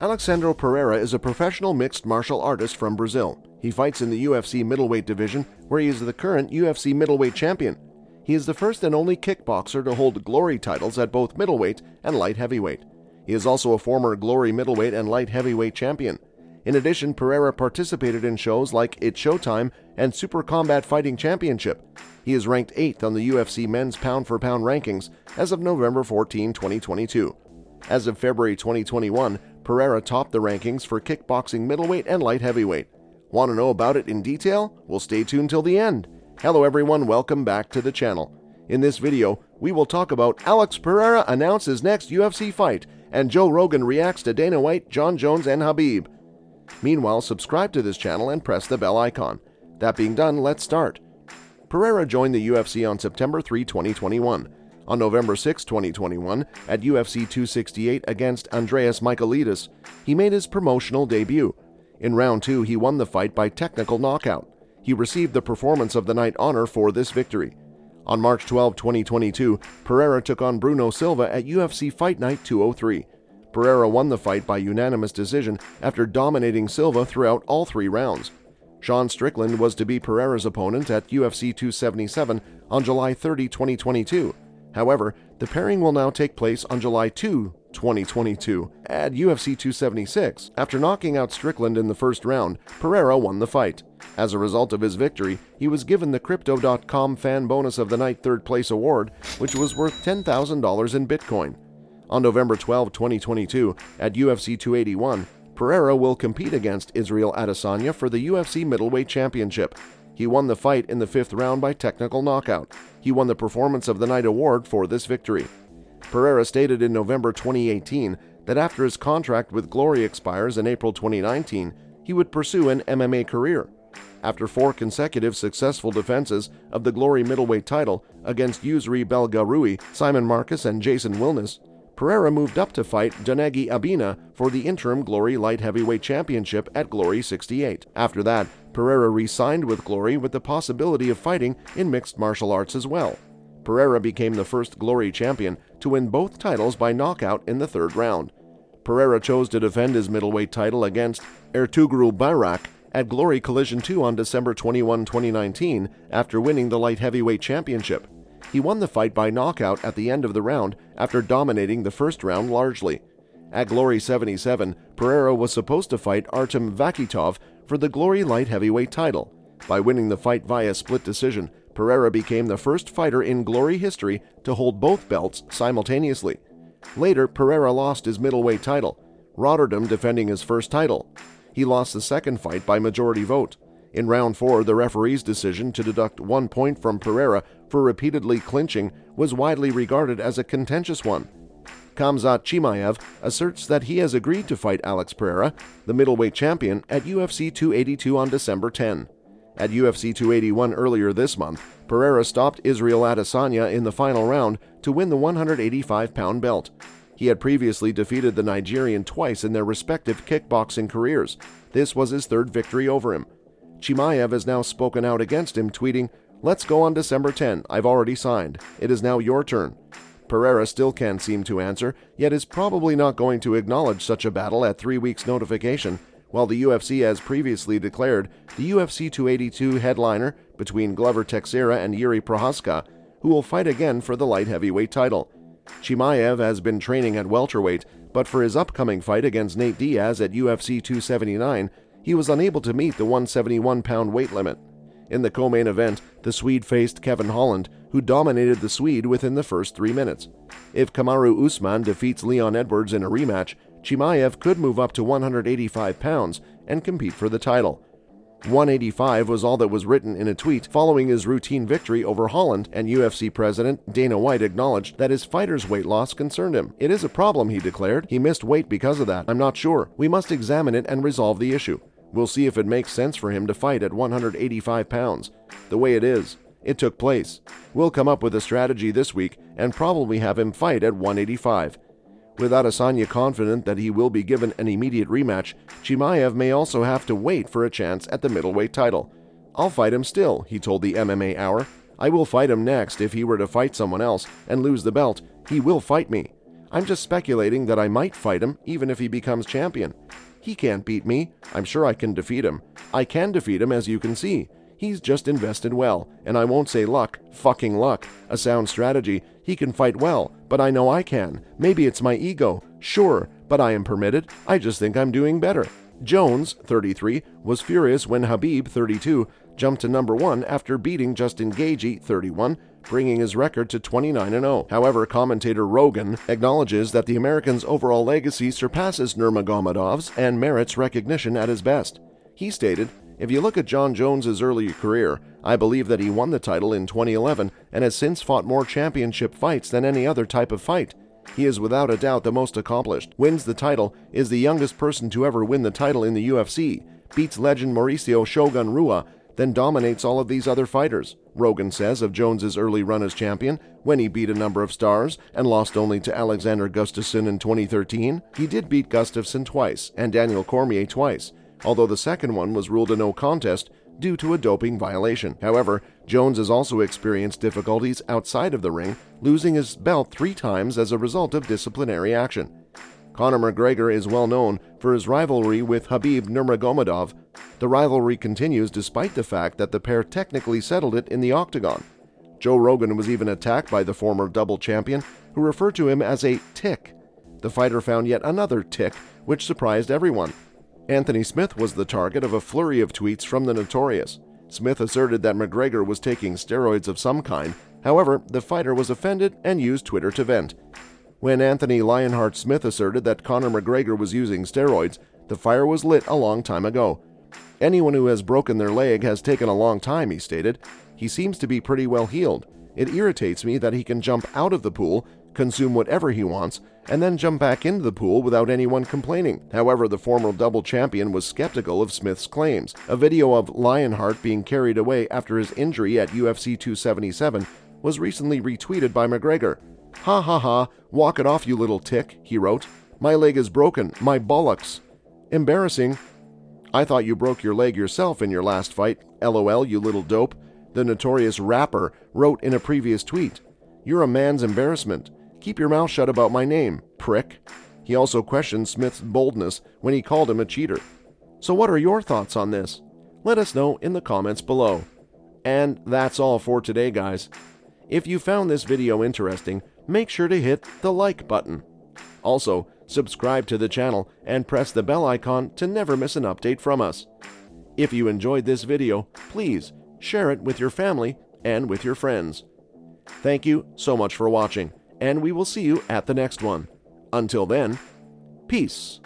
Alexandre Pereira is a professional mixed martial artist from Brazil. He fights in the UFC middleweight division, where he is the current UFC middleweight champion. He is the first and only kickboxer to hold Glory titles at both middleweight and light heavyweight. He is also a former Glory middleweight and light heavyweight champion. In addition, Pereira participated in shows like It's Showtime and Super Combat Fighting Championship. He is ranked 8th on the UFC men's pound-for-pound rankings as of November 14, 2022. As of February 2021, Pereira topped the rankings for kickboxing middleweight and light heavyweight. Want to know about it in detail? Well, stay tuned till the end. Hello everyone, welcome back to the channel. In this video, we will talk about Alex Pereira announces next UFC fight, and Joe Rogan reacts to Dana White, Jon Jones, and Khabib. Meanwhile, subscribe to this channel and press the bell icon. That being done, let's start. Pereira joined the UFC on September 3, 2021. On November 6, 2021, at UFC 268 against Andreas Michailidis, he made his promotional debut. In round 2, he won the fight by technical knockout. He received the Performance of the Night honor for this victory. On March 12, 2022, Pereira took on Bruno Silva at UFC Fight Night 203. Pereira won the fight by unanimous decision after dominating Silva throughout all 3 rounds. Sean Strickland was to be Pereira's opponent at UFC 277 on July 30, 2022. However, the pairing will now take place on July 2, 2022, at UFC 276. After knocking out Strickland in the first round, Pereira won the fight. As a result of his victory, he was given the Crypto.com Fan Bonus of the Night Third Place Award, which was worth $10,000 in Bitcoin. On November 12, 2022, at UFC 281, Pereira will compete against Israel Adesanya for the UFC Middleweight Championship. He won the fight in the 5th round by technical knockout. He won the Performance of the Night award for this victory. Pereira stated in November 2018 that after his contract with Glory expires in April 2019, he would pursue an MMA career. After 4 consecutive successful defenses of the Glory middleweight title against Yusri Belgarui, Simon Marcus, and Jason Wilness, Pereira moved up to fight Donegi Abina for the interim Glory Light Heavyweight Championship at Glory 68. After that, Pereira re-signed with Glory with the possibility of fighting in mixed martial arts as well. Pereira became the first Glory champion to win both titles by knockout in the 3rd round. Pereira chose to defend his middleweight title against Ertugrul Bayrak at Glory Collision 2 on December 21, 2019, after winning the Light Heavyweight Championship. He won the fight by knockout at the end of the round after dominating the first round largely. At Glory 77, Pereira was supposed to fight Artem Vakitov for the Glory Light Heavyweight title. By winning the fight via split decision, Pereira became the first fighter in Glory history to hold both belts simultaneously. Later, Pereira lost his middleweight title, Rotterdam defending his first title. He lost the second fight by majority vote. In round 4, the referee's decision to deduct 1 point from Pereira for repeatedly clinching was widely regarded as a contentious one. Khamzat Chimaev asserts that he has agreed to fight Alex Pereira, the middleweight champion, at UFC 282 on December 10. At UFC 281 earlier this month, Pereira stopped Israel Adesanya in the final round to win the 185-pound belt. He had previously defeated the Nigerian twice in their respective kickboxing careers. This was his 3rd victory over him. Chimaev has now spoken out against him, tweeting, "Let's go on December 10. I've already signed. It is now your turn." Pereira still can't seem to answer, yet is probably not going to acknowledge such a battle at 3 weeks' notification, while the UFC has previously declared the UFC 282 headliner between Glover Teixeira and Yuri Prochazka, who will fight again for the light heavyweight title. Chimaev has been training at welterweight, but for his upcoming fight against Nate Diaz at UFC 279, he was unable to meet the 171-pound weight limit. In the co-main event, the Swede faced Kevin Holland, who dominated the Swede within the first 3 minutes. If Kamaru Usman defeats Leon Edwards in a rematch, Chimaev could move up to 185 pounds and compete for the title. 185 was all that was written in a tweet following his routine victory over Holland, and UFC President Dana White acknowledged that his fighter's weight loss concerned him. "It is a problem," he declared. "He missed weight because of that. I'm not sure. We must examine it and resolve the issue. We'll see if it makes sense for him to fight at 185 pounds. The way it is, it took place. We'll come up with a strategy this week and probably have him fight at 185. With Adesanya confident that he will be given an immediate rematch, Chimaev may also have to wait for a chance at the middleweight title. "I'll fight him still," he told the MMA Hour. "I will fight him next. If he were to fight someone else and lose the belt, he will fight me. I'm just speculating that I might fight him even if he becomes champion. He can't beat me. I'm sure I can defeat him. I can defeat him, as you can see. He's just invested well, and I won't say luck, fucking luck, a sound strategy. He can fight well, but I know I can. Maybe it's my ego. Sure, but I am permitted. I just think I'm doing better. Jones, 33, was furious when Khabib, 32, jumped to number 1 after beating Justin Gaethje, 31, bringing his record to 29-0. However, commentator Rogan acknowledges that the American's overall legacy surpasses Nurmagomedov's and merits recognition at his best. He stated, "If you look at Jon Jones' early career, I believe that he won the title in 2011 and has since fought more championship fights than any other type of fight. He is without a doubt the most accomplished, wins the title, is the youngest person to ever win the title in the UFC, beats legend Mauricio Shogun Rua, then dominates all of these other fighters," Rogan says of Jones's early run as champion, when he beat a number of stars and lost only to Alexander Gustafsson in 2013. He did beat Gustafsson twice and Daniel Cormier twice, although the second one was ruled a no contest due to a doping violation. However, Jones has also experienced difficulties outside of the ring, losing his belt 3 times as a result of disciplinary action. Conor McGregor is well known for his rivalry with Khabib Nurmagomedov. The rivalry continues despite the fact that the pair technically settled it in the octagon. Joe Rogan was even attacked by the former double champion, who referred to him as a tick. The fighter found yet another tick, which surprised everyone. Anthony Smith was the target of a flurry of tweets from the Notorious. Smith asserted that McGregor was taking steroids of some kind. However, the fighter was offended and used Twitter to vent. When Anthony Lionheart Smith asserted that Conor McGregor was using steroids, the fire was lit a long time ago. "Anyone who has broken their leg has taken a long time," he stated. "He seems to be pretty well healed. It irritates me that he can jump out of the pool, consume whatever he wants, and then jump back into the pool without anyone complaining." However, the former double champion was skeptical of Smith's claims. A video of Lionheart being carried away after his injury at UFC 277 was recently retweeted by McGregor. "Ha ha ha, walk it off, you little tick," he wrote. "My leg is broken, my bollocks. Embarrassing. I thought you broke your leg yourself in your last fight. LOL, you little dope," the Notorious rapper wrote in a previous tweet. "You're a man's embarrassment. Keep your mouth shut about my name, prick." He also questioned Smith's boldness when he called him a cheater. So what are your thoughts on this? Let us know in the comments below. And that's all for today, guys. If you found this video interesting, make sure to hit the like button. Also, subscribe to the channel and press the bell icon to never miss an update from us. If you enjoyed this video, please share it with your family and with your friends. Thank you so much for watching, and we will see you at the next one. Until then, peace.